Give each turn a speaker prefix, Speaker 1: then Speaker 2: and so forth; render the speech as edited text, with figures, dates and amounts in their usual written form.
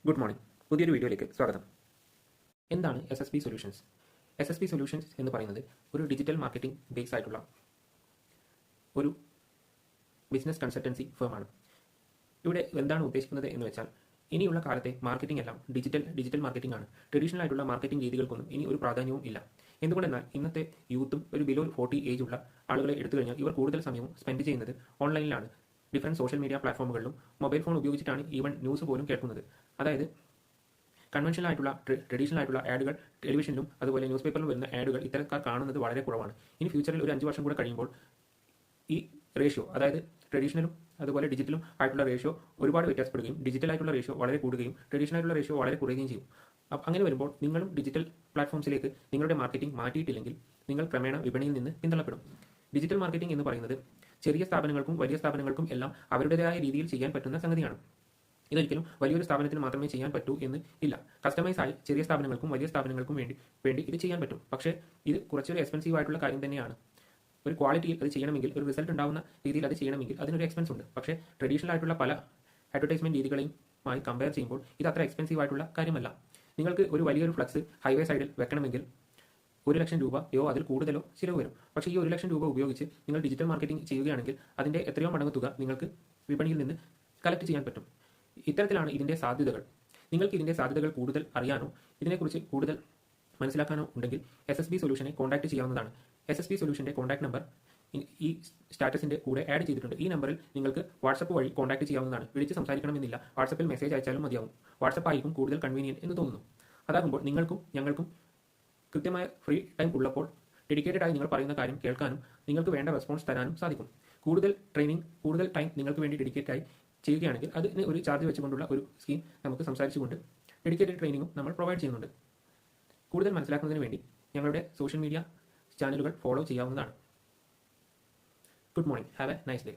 Speaker 1: Good morning. പുതിയൊരു വീഡിയോയിലേക്ക് സ്വാഗതം. എന്താണ് SSP സൊല്യൂഷൻസ്? SSP സൊല്യൂഷൻസ് എന്ന് പറയുന്നത് ഒരു ഡിജിറ്റൽ മാർക്കറ്റിംഗ് ബേസ് ആയിട്ടുള്ള ഒരു ബിസിനസ് കൺസൾട്ടൻസി ഫേമാണ്. ഇവിടെ എന്താണ് ഉദ്ദേശിക്കുന്നത് എന്ന് വെച്ചാൽ, ഇനിയുള്ള കാലത്തെ മാർക്കറ്റിംഗ് എല്ലാം ഡിജിറ്റൽ മാർക്കറ്റിംഗ് ആണ്. ട്രഡീഷണൽ ആയിട്ടുള്ള മാർക്കറ്റിംഗ് രീതികൾക്കൊന്നും ഇനി ഒരു പ്രാധാന്യവും ഇല്ല. എന്തുകൊണ്ടെന്നാൽ ഇന്നത്തെ യൂത്തും ഒരു ബിലോ 40 ഏജ് ഉള്ള ആളുകളെ എടുത്തു കഴിഞ്ഞാൽ ഇവർ കൂടുതൽ സമയവും സ്പെൻഡ് ചെയ്യുന്നത് ഓൺലൈനിലാണ്. ഡിഫറൻറ്റ് സോഷ്യൽ മീഡിയ പ്ലാറ്റ്ഫോമുകളിലും മൊബൈൽ ഫോൺ ഉപയോഗിച്ചിട്ടാണ് ഈവൻ ന്യൂസ് പോലും കേൾക്കുന്നത്. അതായത് കൺവെൻഷണൽ ആയിട്ടുള്ള ട്രഡീഷണൽ ആയിട്ടുള്ള ആഡുകൾ ടെലിവിഷനിലും അതുപോലെ ന്യൂസ് പേപ്പറിലും വരുന്ന ആഡുകൾ ഇത്തരക്കാർ കാണുന്നത് വളരെ കുറവാണ്. ഇനി ഫ്യൂച്ചറിൽ ഒരു 5 വർഷം കൂടെ കഴിയുമ്പോൾ ഈ റേഷ്യോ, അതായത് ട്രഡീഷണലും അതുപോലെ ഡിജിറ്റലും ആയിട്ടുള്ള റേഷ്യോ ഒരുപാട് വ്യത്യാസപ്പെടുകയും ഡിജിറ്റൽ ആയിട്ടുള്ള റേഷ്യോ വളരെ കൂടുകയും ട്രഡീഷണൽ ആയിട്ടുള്ള റേഷ്യോ വളരെ കുറയുകയും ചെയ്യും. അങ്ങനെ വരുമ്പോൾ നിങ്ങളും ഡിജിറ്റൽ പ്ലാറ്റ്ഫോംസിലേക്ക് നിങ്ങളുടെ മാർക്കറ്റിംഗ് മാറ്റിയിട്ടില്ലെങ്കിൽ നിങ്ങൾ ക്രമേണ വിപണിയിൽ നിന്ന് പിന്തള്ളപ്പെടും. ഡിജിറ്റൽ മാർക്കറ്റിംഗ് എന്ന് പറയുന്നത് ചെറിയ സ്ഥാപനങ്ങൾക്കും വലിയ സ്ഥാപനങ്ങൾക്കും എല്ലാം അവരുടേതായ രീതിയിൽ ചെയ്യാൻ പറ്റുന്ന സംഗതിയാണ്. ഇതൊരിക്കലും വലിയൊരു സ്ഥാപനത്തിന് മാത്രമേ ചെയ്യാൻ പറ്റൂ എന്ന് ഇല്ല. കസ്റ്റമൈസ് ആയി ചെറിയ സ്ഥാപനങ്ങൾക്കും വലിയ സ്ഥാപനങ്ങൾക്കും വേണ്ടി ഇത് ചെയ്യാൻ പറ്റും. പക്ഷേ ഇത് കുറച്ചൊരു എക്സ്പെൻസീവ് ആയിട്ടുള്ള കാര്യം തന്നെയാണ്. ഒരു ക്വാളിറ്റിയിൽ അത് ചെയ്യണമെങ്കിൽ, ഒരു റിസൾട്ട് ഉണ്ടാകുന്ന രീതിയിൽ അത് ചെയ്യണമെങ്കിൽ അതിനൊരു എക്സ്പെൻസ് ഉണ്ട്. പക്ഷേ ട്രഡീഷണൽ ആയിട്ടുള്ള പല അഡ്വർടൈസ്മെന്റ് രീതികളെയുമായി കമ്പയർ ചെയ്യുമ്പോൾ ഇത് അത്ര എക്സ്പെൻസീവ് ആയിട്ടുള്ള കാര്യമല്ല. നിങ്ങൾക്ക് ഒരു വലിയൊരു ഫ്ലക്സ് ഹൈവേ സൈഡിൽ വെക്കണമെങ്കിൽ 1 ലക്ഷം രൂപയോ അതിൽ കൂടുതലോ ചിലവ് വരും. പക്ഷേ ഈ 1 ലക്ഷം രൂപ ഉപയോഗിച്ച് നിങ്ങൾ ഡിജിറ്റൽ മാർക്കറ്റിംഗ് ചെയ്യുകയാണെങ്കിൽ അതിന്റെ എത്രയോ മടങ്ങ് തുക നിങ്ങൾക്ക് വിപണിയിൽ നിന്ന് കളക്ട് ചെയ്യാൻ പറ്റും. ഇത്തരത്തിലാണ് ഇതിന്റെ സാധ്യതകൾ. നിങ്ങൾക്ക് ഇതിന്റെ സാധ്യതകൾ കൂടുതൽ അറിയാനോ ഇതിനെക്കുറിച്ച് കൂടുതൽ മനസ്സിലാക്കാനോ ഉണ്ടെങ്കിൽ SSP സൊല്യൂഷനെ കോൺടാക്ട് ചെയ്യാവുന്നതാണ്. SSP സൊല്യൂഷന്റെ കോൺടാക്ട് നമ്പർ ഈ സ്റ്റാറ്റസിന്റെ കൂടെ ആഡ് ചെയ്തിട്ടുണ്ട്. ഈ നമ്പറിൽ നിങ്ങൾക്ക് വാട്സപ്പ് വഴി കോൺടാക്ട് ചെയ്യാവുന്നതാണ്. വിളിച്ച് സംസാരിക്കണമെന്നില്ല, വാട്സപ്പിൽ മെസ്സേജ് അയച്ചാലും മതിയാവും. വാട്സപ്പ് ആയിരിക്കും കൂടുതൽ കൺവീനിയന്റ് എന്ന് തോന്നുന്നു. അതാകുമ്പോൾ നിങ്ങൾക്കും ഞങ്ങൾക്കും കൃത്യമായ ഫ്രീ ടൈം ഉള്ളപ്പോൾ ഡെഡിക്കേറ്റഡ് ആയി നിങ്ങൾ പറയുന്ന കാര്യം കേൾക്കാനും നിങ്ങൾക്ക് വേണ്ട റെസ്പോൺസ് തരാനും സാധിക്കും. കൂടുതൽ ട്രെയിനിങ്, കൂടുതൽ ടൈം നിങ്ങൾക്ക് വേണ്ടി ഡെഡിക്കേറ്റ് ആയി ചെയ്യുകയാണെങ്കിൽ അതിന് ഒരു ചാർജ് വെച്ചുകൊണ്ടുള്ള ഒരു സ്കീം നമുക്ക് സംസാരിച്ചുകൊണ്ട് ഡെഡിക്കേറ്റഡ് ട്രെയിനിങ്ങും നമ്മൾ പ്രൊവൈഡ് ചെയ്യുന്നുണ്ട്. കൂടുതൽ മനസ്സിലാക്കുന്നതിന് വേണ്ടി ഞങ്ങളുടെ സോഷ്യൽ മീഡിയ ചാനലുകൾ ഫോളോ ചെയ്യാവുന്നതാണ്. Good morning. Have A nice day.